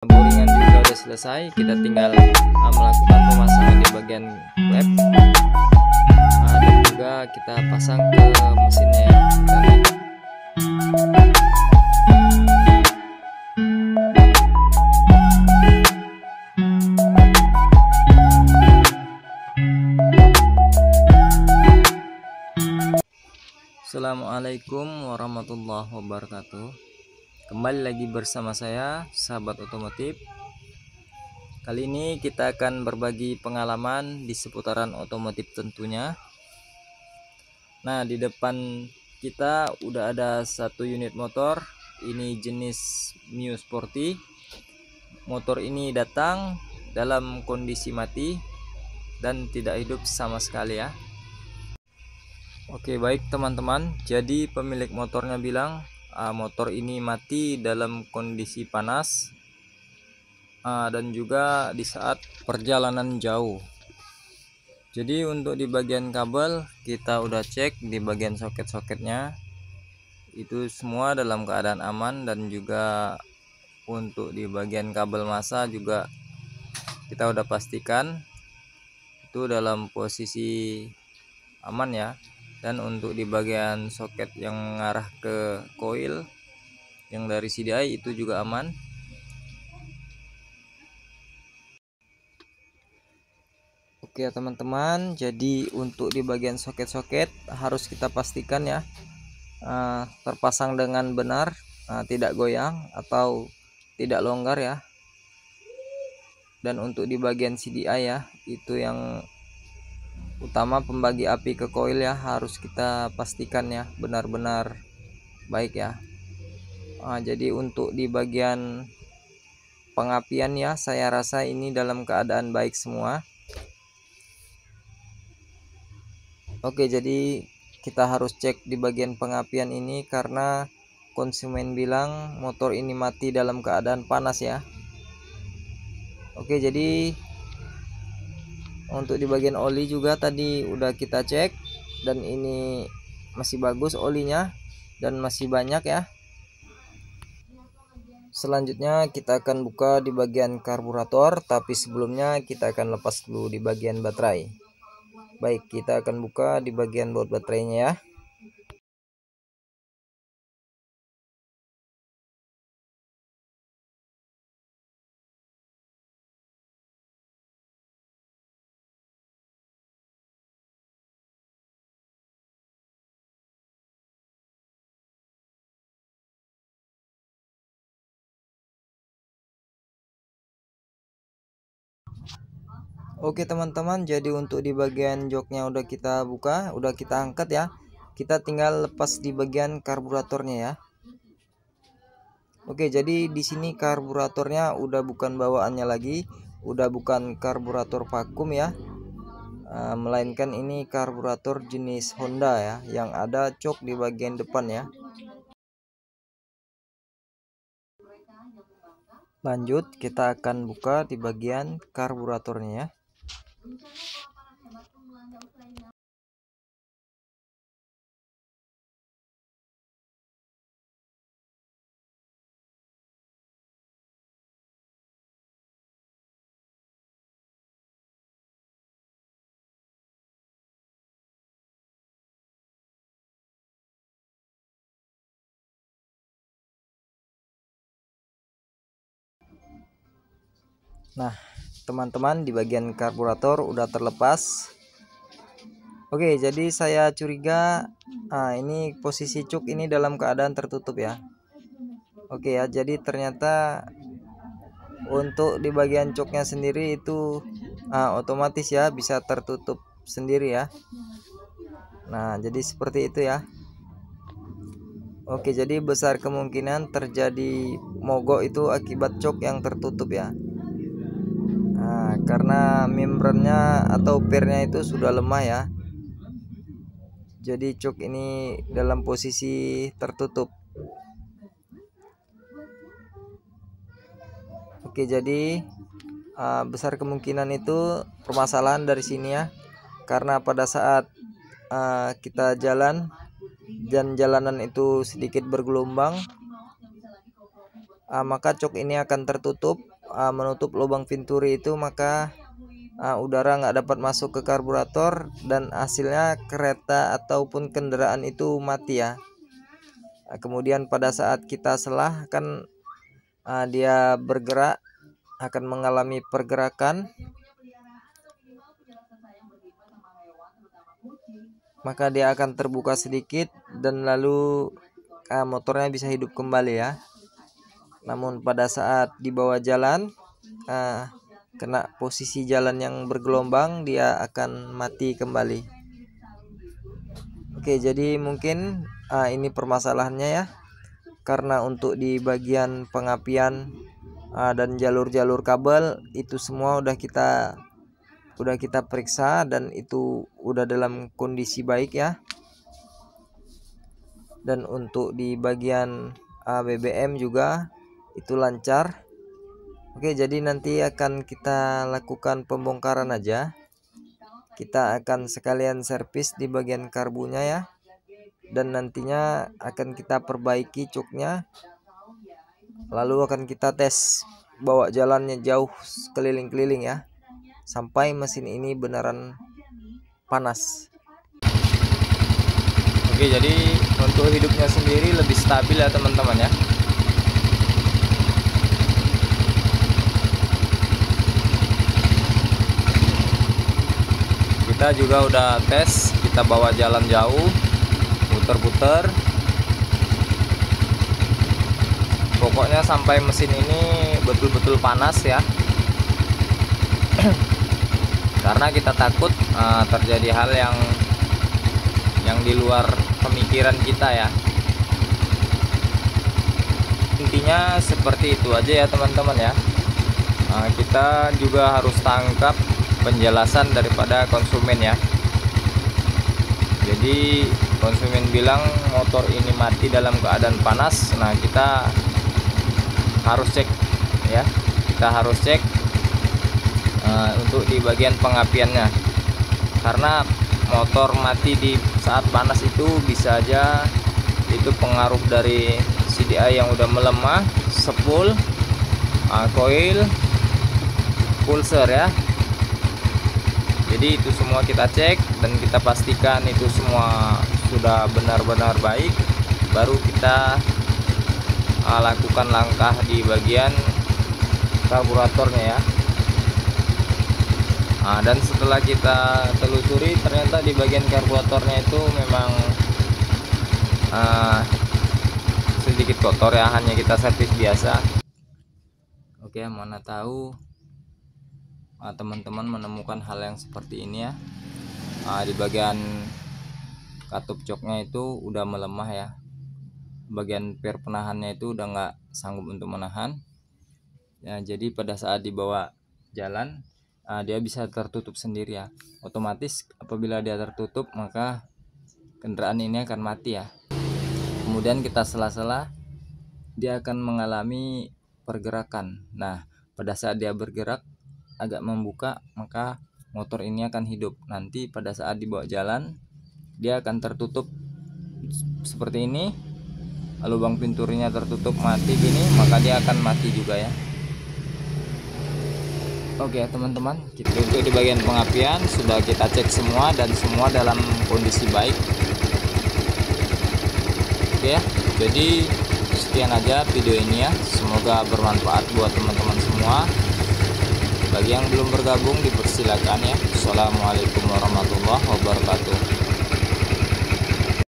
Boringan juga udah selesai, kita tinggal melakukan pemasangan di bagian klep, dan juga kita pasang ke mesinnya ya. Assalamualaikum warahmatullahi wabarakatuh. Kembali lagi bersama saya, sahabat otomotif. Kali ini kita akan berbagi pengalaman di seputaran otomotif tentunya. Nah, di depan kita udah ada satu unit motor. Ini jenis Mio Sporty. Motor ini datang dalam kondisi mati dan tidak hidup sama sekali ya. Oke, baik teman-teman. Jadi pemilik motornya bilang motor ini mati dalam kondisi panas dan juga di saat perjalanan jauh. Jadi untuk di bagian kabel kita udah cek di bagian soket-soketnya, itu semua dalam keadaan aman, dan juga untuk di bagian kabel massa juga kita udah pastikan itu dalam posisi aman ya. Dan untuk di bagian soket yang mengarah ke koil yang dari CDI itu juga aman. Oke teman-teman, jadi untuk di bagian soket-soket harus kita pastikan ya terpasang dengan benar, tidak goyang atau tidak longgar ya. Dan untuk di bagian CDI ya, itu yang utama, pembagi api ke koil ya, harus kita pastikan ya benar-benar baik ya. Jadi untuk di bagian pengapian ya, saya rasa ini dalam keadaan baik semua. Oke, jadi kita harus cek di bagian pengapian ini karena konsumen bilang motor ini mati dalam keadaan panas ya. Oke, jadi untuk di bagian oli juga tadi udah kita cek, dan ini masih bagus olinya dan masih banyak ya. Selanjutnya kita akan buka di bagian karburator, tapi sebelumnya kita akan lepas dulu di bagian baterai. Baik, kita akan buka di bagian baut baterainya ya. Oke teman-teman, jadi untuk di bagian joknya udah kita buka, udah kita angkat ya. Kita tinggal lepas di bagian karburatornya ya. Oke, jadi di sini karburatornya udah bukan bawaannya lagi, udah bukan karburator vakum ya, melainkan ini karburator jenis Honda ya, yang ada cok di bagian depan ya. Lanjut, kita akan buka di bagian karburatornya ya. Nah teman-teman, di bagian karburator udah terlepas. Oke, jadi saya curiga ini posisi cuk ini dalam keadaan tertutup ya. Oke ya, jadi ternyata untuk di bagian cuknya sendiri itu otomatis ya bisa tertutup sendiri ya. Nah, jadi seperti itu ya. Oke, jadi besar kemungkinan terjadi mogok itu akibat cok yang tertutup ya. Karena membrannya atau pirnya itu sudah lemah ya. Jadi cok ini dalam posisi tertutup. Oke, jadi besar kemungkinan itu permasalahan dari sini ya. Karena pada saat kita jalan dan jalanan itu sedikit bergelombang, maka cok ini akan tertutup menutup lubang venturi itu, maka udara nggak dapat masuk ke karburator dan hasilnya kereta ataupun kendaraan itu mati ya. Kemudian pada saat kita selah kan dia bergerak, akan mengalami pergerakan, maka dia akan terbuka sedikit dan lalu motornya bisa hidup kembali ya. Namun pada saat dibawa jalan, kena posisi jalan yang bergelombang, dia akan mati kembali. Oke, jadi mungkin ini permasalahannya ya, karena untuk di bagian pengapian dan jalur-jalur kabel itu semua udah kita periksa dan itu udah dalam kondisi baik ya. Dan untuk di bagian BBM juga itu lancar. Oke, jadi nanti akan kita lakukan pembongkaran aja. Kita akan sekalian servis di bagian karbunya ya. Dan nantinya akan kita perbaiki coknya. Lalu akan kita tes bawa jalannya jauh keliling-keliling ya, sampai mesin ini beneran panas. Oke, jadi untuk hidupnya sendiri lebih stabil ya teman-teman ya. Kita juga udah tes, kita bawa jalan jauh, puter-puter. Pokoknya sampai mesin ini betul-betul panas ya. Karena kita takut terjadi hal yang di luar pemikiran kita ya. Intinya seperti itu aja ya teman-teman ya. Kita juga harus tangkap penjelasan daripada konsumen ya. Jadi konsumen bilang motor ini mati dalam keadaan panas. Nah, kita harus cek ya, kita harus cek untuk di bagian pengapiannya, karena motor mati di saat panas itu bisa aja itu pengaruh dari CDI yang udah melemah, spool, coil, pulser ya. Jadi itu semua kita cek dan kita pastikan itu semua sudah benar-benar baik, baru kita lakukan langkah di bagian karburatornya ya. Dan setelah kita telusuri, ternyata di bagian karburatornya itu memang sedikit kotor ya, hanya kita servis biasa. Oke, mana tahu teman-teman menemukan hal yang seperti ini ya. Di bagian katup joknya itu udah melemah ya, bagian per penahannya itu udah nggak sanggup untuk menahan ya. Jadi pada saat dibawa jalan dia bisa tertutup sendiri ya. Otomatis apabila dia tertutup, maka kendaraan ini akan mati ya. Kemudian kita sela-sela, dia akan mengalami pergerakan. Nah, pada saat dia bergerak agak membuka, maka motor ini akan hidup. Nanti pada saat dibawa jalan, dia akan tertutup seperti ini, lubang pinturinya tertutup mati gini, maka dia akan mati juga ya. Oke teman-teman, untuk di bagian pengapian sudah kita cek semua dan semua dalam kondisi baik. Oke ya, jadi sekian aja video ini ya, semoga bermanfaat buat teman-teman semua. Bagi yang belum bergabung dipersilakan ya. Assalamualaikum warahmatullahi wabarakatuh.